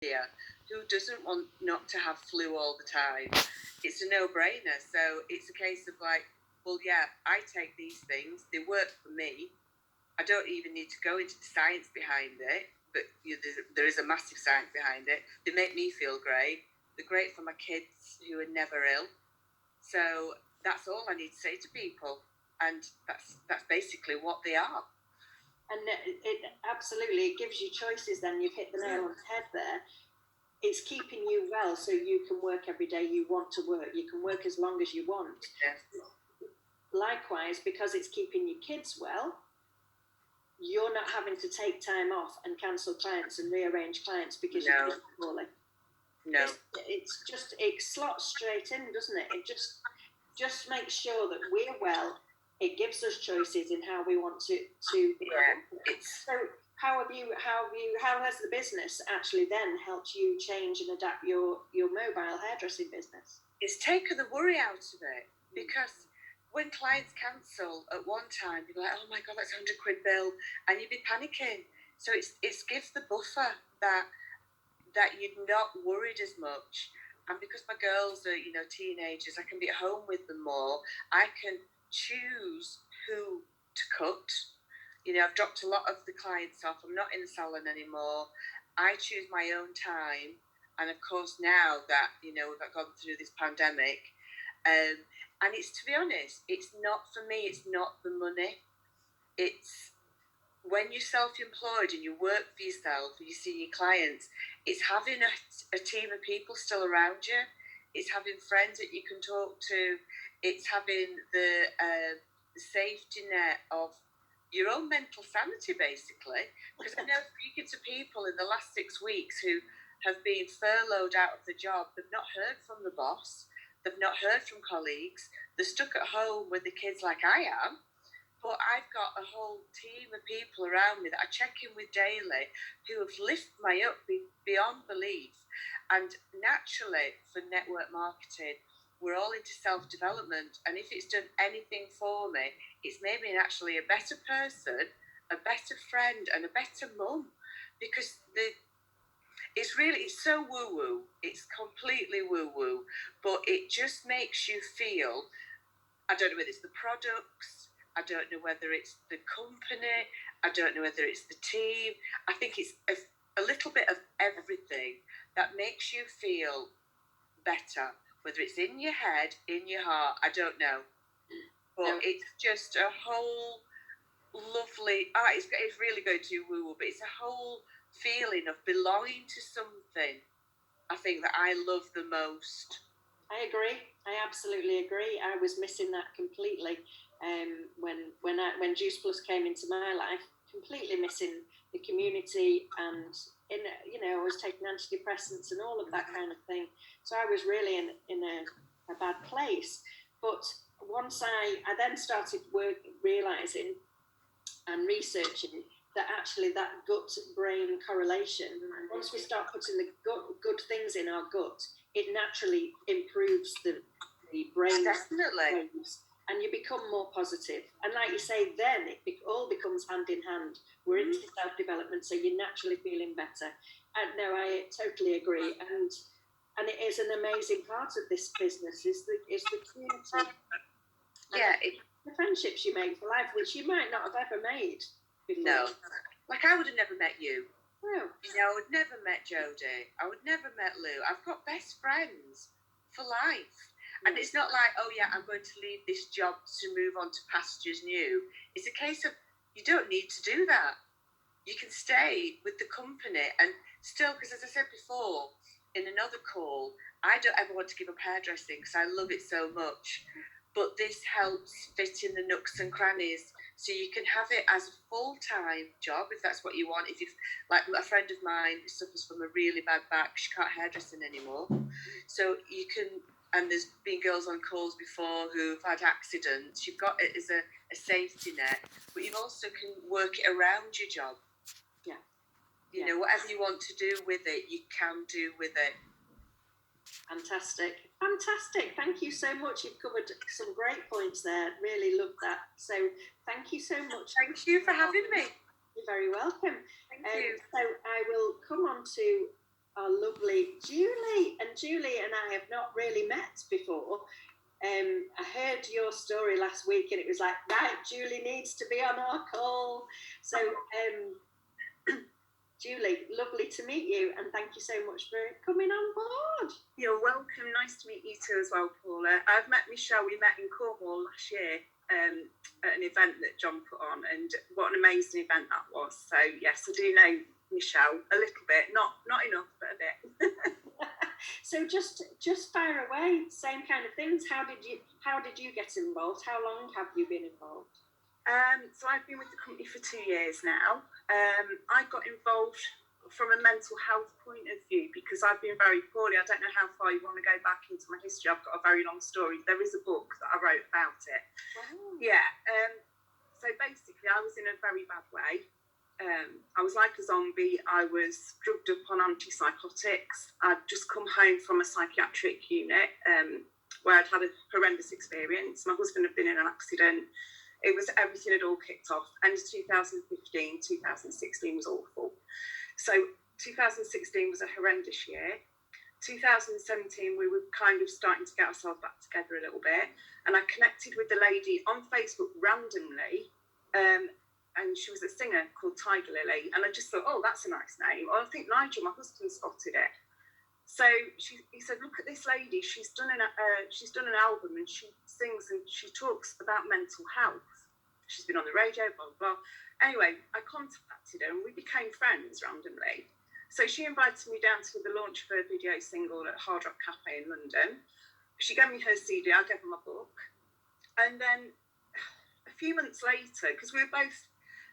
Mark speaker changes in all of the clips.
Speaker 1: here who doesn't want not to have flu all the time. It's a no-brainer. So it's a case of like, well, yeah, I take these things. They work for me. I don't even need to go into the science behind it, but there is a massive science behind it. They make me feel great. They're great for my kids who are never ill. So that's all I need to say to people, and that's basically what they are.
Speaker 2: And it absolutely, it gives you choices. Then you've hit the nail on the head there. It's keeping you well, so you can work every day you want to work. You can work as long as you want.
Speaker 1: Yes.
Speaker 2: Likewise, because it's keeping your kids well, you're not having to take time off and cancel clients and rearrange clients because you're poorly.
Speaker 1: No.
Speaker 2: It's just, it slots straight in, doesn't it? It just makes sure that we're well. It gives us choices in how we want to.
Speaker 1: Yeah.
Speaker 2: So how has the business actually then helped you change and adapt your mobile hairdressing business?
Speaker 1: It's taken the worry out of it, because when clients cancel at one time, you're like, oh my God, that's £100 bill, and you'd be panicking. So it gives the buffer that you're not worried as much. And because my girls are, teenagers, I can be at home with them more. I can choose who to cut. I've dropped a lot of the clients off. I'm not in the salon anymore. I choose my own time. And of course, now that, we've gone through this pandemic, and it's, to be honest, it's not for me, it's not the money. It's when you're self-employed and you work for yourself and you see your clients, it's having a team of people still around you. It's having friends that you can talk to. It's having the safety net of your own mental sanity, basically. Because I know speaking to people in the last 6 weeks who have been furloughed out of the job, they've not heard from the boss, they've not heard from colleagues, they're stuck at home with the kids like I am. But I've got a whole team of people around me that I check in with daily who have lifted me up beyond belief. And naturally, for network marketing, we're all into self-development. And if it's done anything for me, it's made me actually a better person, a better friend, and a better mum. Because it's so woo-woo. It's completely woo-woo. But it just makes you feel, I don't know whether it's the products, I don't know whether it's the company, I don't know whether it's the team. I think it's a little bit of everything that makes you feel better, whether it's in your head, in your heart, I don't know. But it's just a whole lovely, it's really going to woo-woo, but it's a whole feeling of belonging to something, I think, that I love the most.
Speaker 2: I agree. I absolutely agree. I was missing that completely. When Juice Plus came into my life, completely missing the community, and I was taking antidepressants and all of that kind of thing. So I was really in a bad place. But once I then started realizing and researching that actually that gut-brain correlation, once we start putting the good things in our gut, it naturally improves the brain.
Speaker 1: Definitely.
Speaker 2: And you become more positive. And like you say, then it all becomes hand in hand. We're into self-development, so you're naturally feeling better. And no, I totally agree. And it is an amazing part of this business is the community.
Speaker 1: Yeah.
Speaker 2: The friendships you make for life, which you might not have ever made before.
Speaker 1: No. Like I would have never met you.
Speaker 2: No.
Speaker 1: I would never met Jodie. I would never met Lou. I've got best friends for life. And it's not like, oh yeah, I'm going to leave this job to move on to pastures new. It's a case of you don't need to do that. You can stay with the company and still, because as I said before in another call, I don't ever want to give up hairdressing because I love it so much. But this helps fit in the nooks and crannies. So you can have it as a full-time job if that's what you want. If you've, like a friend of mine suffers from a really bad back, she can't hairdressing anymore. So you can, and there's been girls on calls before who've had accidents. You've got it as a safety net, but you also can work it around your job.
Speaker 2: Yeah.
Speaker 1: You know, whatever you want to do with it, you can do with it.
Speaker 2: Fantastic. Thank you so much. You've covered some great points there. Really love that. So thank you so much.
Speaker 1: Thank you for having me.
Speaker 2: You're very welcome.
Speaker 1: Thank you.
Speaker 2: So I will come on to our Julie and I have not really met before. I heard your story last week, and it was like, right, Julie needs to be on our call. So, Julie, lovely to meet you, and thank you so much for coming on board.
Speaker 3: You're welcome. Nice to meet you too as well, Paula. I've met Michelle. We met in Cornwall last year at an event that John put on, and what an amazing event that was. So yes, I do know Michelle a little bit, not enough, but a bit.
Speaker 2: So just fire away, same kind of things. How did you get involved? How long have you been involved?
Speaker 3: So I've been with the company for 2 years now. I got involved from a mental health point of view because I've been very poorly. I don't know how far you want to go back into my history. I've got a very long story. There is a book that I wrote about it. Wow. Yeah. So basically, I was in a very bad way. I was like a zombie. I was drugged up on antipsychotics. I'd just come home from a psychiatric unit where I'd had a horrendous experience. My husband had been in an accident. It was everything had all kicked off. And 2015, 2016 was awful. So 2016 was a horrendous year. 2017, we were kind of starting to get ourselves back together a little bit. And I connected with the lady on Facebook randomly. And she was a singer called Tiger Lily. And I just thought, oh, that's a nice name. Well, I think Nigel, my husband, spotted it. So he said, look at this lady. She's done an album, and she sings and she talks about mental health. She's been on the radio, blah, blah, blah. Anyway, I contacted her and we became friends randomly. So she invited me down to the launch of her video single at Hard Rock Cafe in London. She gave me her CD, I gave her my book. And then a few months later, because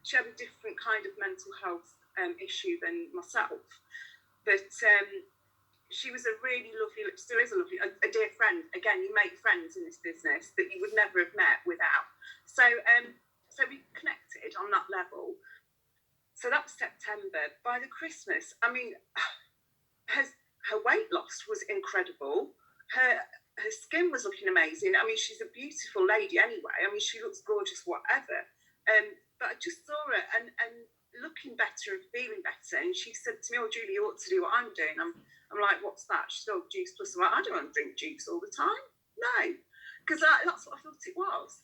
Speaker 3: she had a different kind of mental health issue than myself. But she was a really lovely, still is a dear friend. Again, you make friends in this business that you would never have met without. So we connected on that level. So that was September. By the Christmas, I mean, her weight loss was incredible. Her skin was looking amazing. I mean, she's a beautiful lady anyway. I mean, she looks gorgeous, whatever. But I just saw her and looking better and feeling better. And she said to me, oh, Julie, you ought to do what I'm doing. I'm like, what's that? She said, oh, Juice Plus. I'm like, I don't want to drink juice all the time. No, because that's what I thought it was.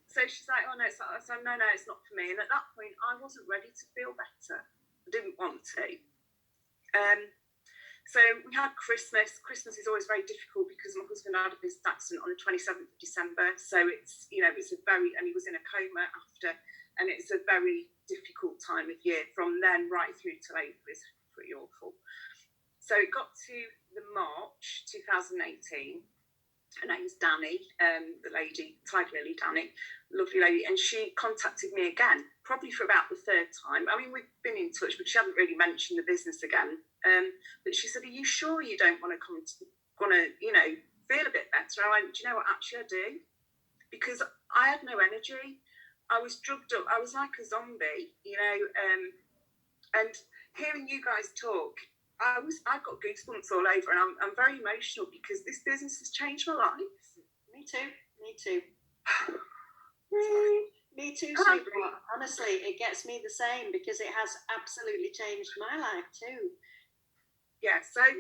Speaker 3: So she's like, oh, no, it's not. I said, no, it's not for me. And at that point, I wasn't ready to feel better. I didn't want to. So we had Christmas. Christmas is always very difficult because my husband had a business accident on the 27th of December. So it's and he was in a coma after, and it's a very difficult time of year. From then right through to April is pretty awful. So it got to the March 2018. Her name's Danny, the lady, Tiger Lily Danny, lovely lady, and she contacted me again, probably for about the third time. I mean, we've been in touch, but she hadn't really mentioned the business again. But she said, are you sure you don't want to feel a bit better? I went, do you know what, actually I do? Because I had no energy. I was drugged up. I was like a zombie, and hearing you guys talk, I've got goosebumps all over, and I'm very emotional because this business has changed my life.
Speaker 2: Me too. Me too, sweetheart. Honestly, it gets me the same because it has absolutely changed my life too.
Speaker 3: Yeah, so I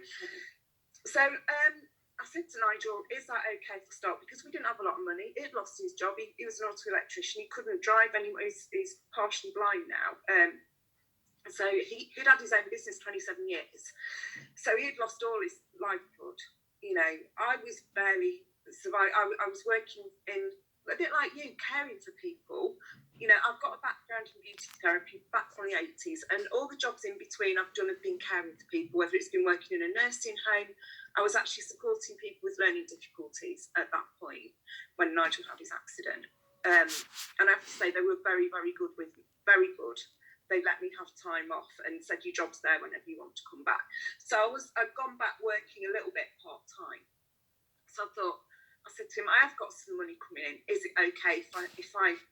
Speaker 3: said to Nigel, is that okay to start? Because we didn't have a lot of money. He'd lost his job. He was an auto electrician. He couldn't drive anymore. He's partially blind now. So he'd had his own business 27 years. So he'd lost all his livelihood. I was barely surviving. I was working in, a bit like you, caring for people. I've got a background in beauty therapy back from the 80s, and all the jobs in between I've done have been caring for people, whether it's been working in a nursing home. I was actually supporting people with learning difficulties at that point when Nigel had his accident. And I have to say they were very, very good with me, very good. They let me have time off and said, your job's there whenever you want to come back. So I'd gone back working a little bit part-time. So I said to him, I have got some money coming in. Is it okay if I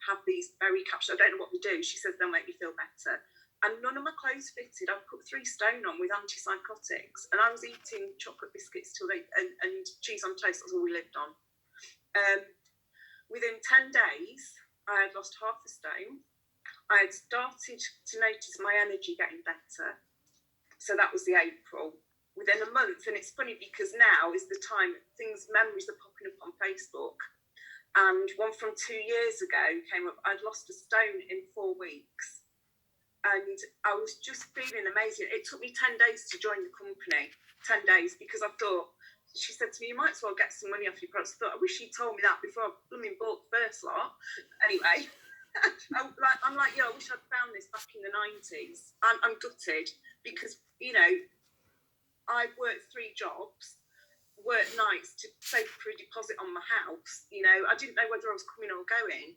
Speaker 3: have these berry capsules? I don't know what they do. She says they'll make me feel better. And none of my clothes fitted. I've put 3 stone on with antipsychotics. And I was eating chocolate biscuits and cheese on toast. That's all we lived on. Within 10 days, I had lost half a stone. I had started to notice my energy getting better. So that was the April. Within in a month. And it's funny because now is the time memories are popping up on Facebook. And one from 2 years ago came up. I'd lost a stone in 4 weeks. And I was just feeling amazing. It took me 10 days to join the company, 10 days, because I thought, she said to me, you might as well get some money off your products. I thought, I wish you'd told me that before I blooming bought the first lot. Anyway, I'm like, I wish I'd found this back in the 90s. I'm gutted because, I worked 3 jobs, worked nights to save for a deposit on my house. I didn't know whether I was coming or going,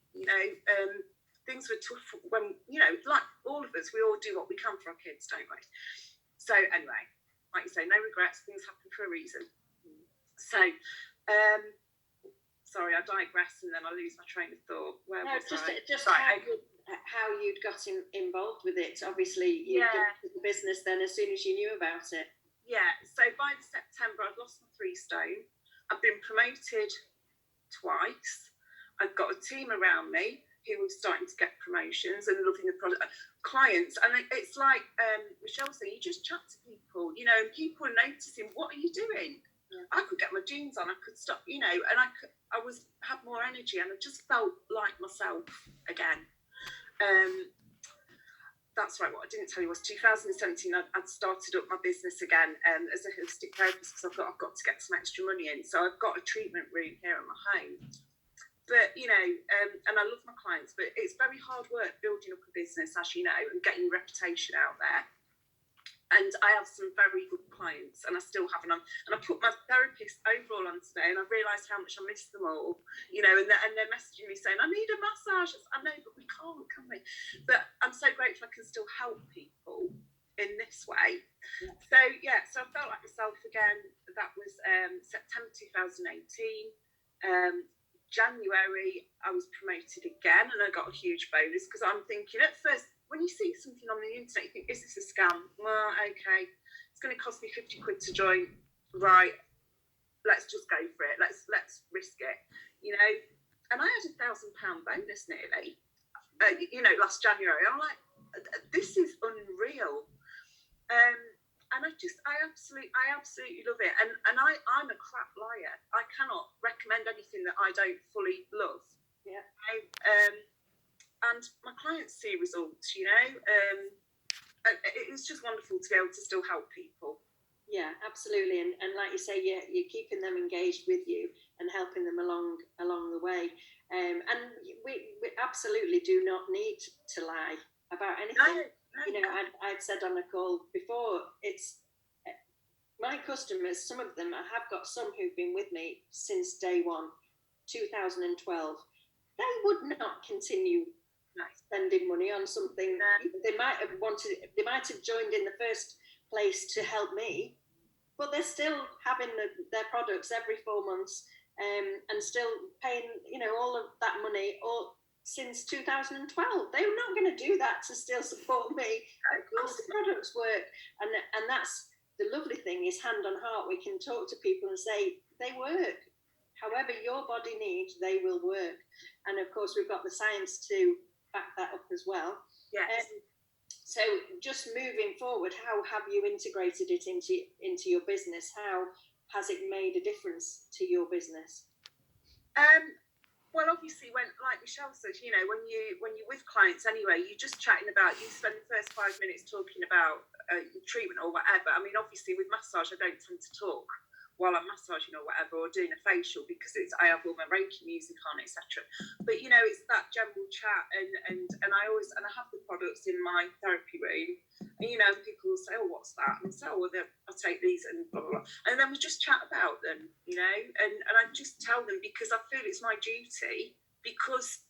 Speaker 3: things were tough when, like all of us, we all do what we can for our kids, don't we? So anyway, like you say, no regrets, things happen for a reason. So, sorry, I digress and then I lose my train of thought. Where was I?
Speaker 2: Just how you'd got involved with it. Obviously, you got into the business then as soon as you knew about it.
Speaker 3: Yeah, so by September, I'd lost my 3 stone. I've been promoted twice. I've got a team around me who were starting to get promotions and loving the product. Clients, and it's like Michelle said, you just chat to people, and people are noticing, what are you doing? Yeah. I could get my jeans on, I could stop, and I had more energy, and I just felt like myself again. That's right. What I didn't tell you was 2017. I'd started up my business again as a holistic therapist because I've got to get some extra money in. So I've got a treatment room here at my home. But, and I love my clients, but it's very hard work building up a business, as you know, and getting your reputation out there. And I have some very good clients, and I still have them. And I put my therapist overall on today, and I realised how much I miss them all, and they're messaging me saying, I need a massage. I know, but we can't, can we? But I'm so grateful I can still help people in this way. Yeah. So I felt like myself again. That was September 2018. January, I was promoted again, and I got a huge bonus because I'm thinking at first, when you see something on the internet, you think, is this a scam? Well, okay, it's going to cost me 50 quid to join. Right, let's just go for it. Let's risk it, And I had £1,000 bonus nearly, last January. I'm like, this is unreal. And I absolutely love it. And I'm a crap liar. I cannot recommend anything that I don't fully love.
Speaker 2: Yeah.
Speaker 3: And my clients see results, it's just wonderful to be able to still help people.
Speaker 2: Yeah, absolutely. And like you say, you're keeping them engaged with you and helping them along the way. And we absolutely do not need to lie about anything. No. I'd said on a call before, it's my customers, some of them, I have got some who've been with me since day one, 2012. They would not continue spending money on something. They might have joined in the first place to help me, but they're still having their products every 4 months and still paying, all of that money since 2012. They're not going to do that to still support me. Of course the products work, and that's the lovely thing is, hand on heart, we can talk to people and say they work. However your body needs, they will work. And of course we've got the science to back that up as well.
Speaker 3: Yes.
Speaker 2: So just moving forward, how have you integrated it into your business? How has it made a difference to your business?
Speaker 3: Well, obviously, like Michelle said, when you're with clients anyway, you're just chatting about, you spend the first 5 minutes talking about your treatment or whatever. I mean, obviously with massage, I don't tend to talk while I'm massaging or whatever, or doing a facial, because I have all my Reiki music on, etc. But it's that general chat, and I have the products in my therapy room, and people will say, oh, what's that? And so, I take these and blah blah blah, and then we just chat about them, and I just tell them because I feel it's my duty, because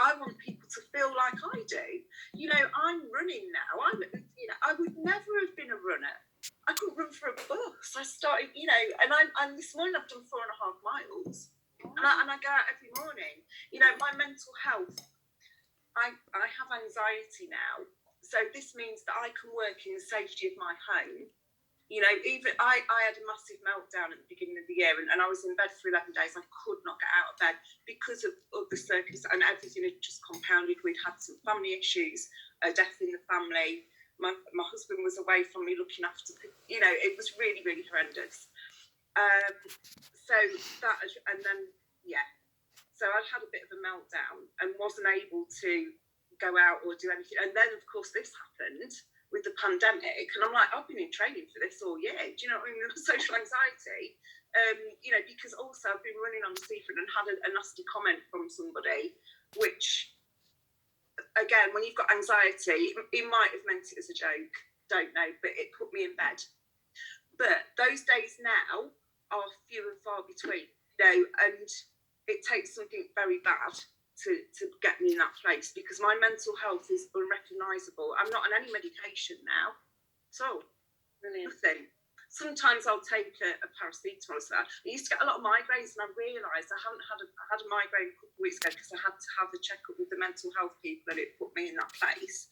Speaker 3: I want people to feel like I do. I'm running now. I would never have been a runner. I couldn't run for a bus. I started, and this morning I've done 4.5 miles, and I go out every morning. My mental health, I have anxiety now, so this means that I can work in the safety of my home. Even I had a massive meltdown at the beginning of the year, and I was in bed for 11 days. I could not get out of bed because of the circus, and everything had just compounded. We'd had some family issues, a death in the family. my husband was away from me looking after, it was really, really horrendous. So that, and then, so I'd had a bit of a meltdown and wasn't able to go out or do anything. And then, of course, this happened with the pandemic. And I'm like, I've been in training for this all year. Do you know what I mean? Social anxiety. Because also I've been running on Seaford and had a nasty comment from somebody, which, again, when you've got anxiety, it might have meant it as a joke. Don't know, but it put me in bed. But those days now are few and far between, and it takes something very bad to get me in that place, because my mental health is unrecognisable. I'm not on any medication now. So,
Speaker 2: Brilliant.
Speaker 3: Nothing. Sometimes I'll take a paracetamol or something. I used to get a lot of migraines, and I realised I had a migraine a couple of weeks ago because I had to have a checkup with the mental health people, and it put me in that place.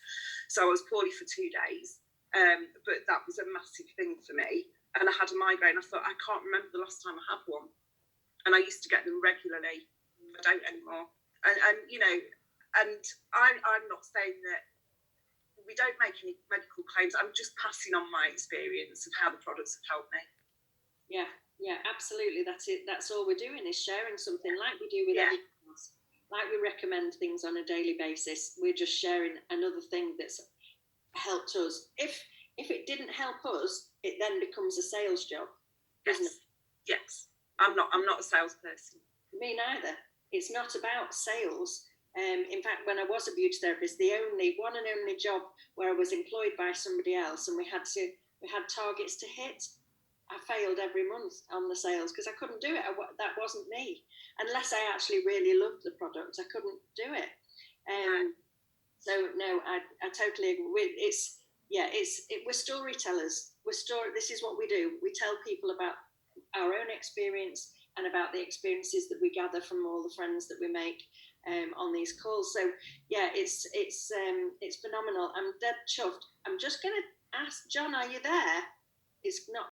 Speaker 3: So I was poorly for 2 days, but that was a massive thing for me. And I had a migraine. I thought, I can't remember the last time I had one. And I used to get them regularly. I don't anymore. And I'm not saying that we don't make any medical claims. I'm just passing on my experience of how the products have helped me.
Speaker 2: Yeah, absolutely. That's it. That's all we're doing is sharing something like we do with anything else. Like we recommend things on a daily basis. We're just sharing another thing that's helped us. If it didn't help us, it then becomes a sales job, doesn't it?
Speaker 3: Yes. I'm not a salesperson.
Speaker 2: Me neither. It's not about sales. In fact, when I was a beauty therapist, the one and only job where I was employed by somebody else, and we had targets to hit, I failed every month on the sales because I couldn't do it. That wasn't me. Unless I actually really loved the product, I couldn't do it. So no, I totally agree. We're storytellers. This is what we do. We tell people about our own experience and about the experiences that we gather from all the friends that we make on these calls. So yeah, it's phenomenal. I'm dead chuffed. I'm just going to ask John, are you there? It's not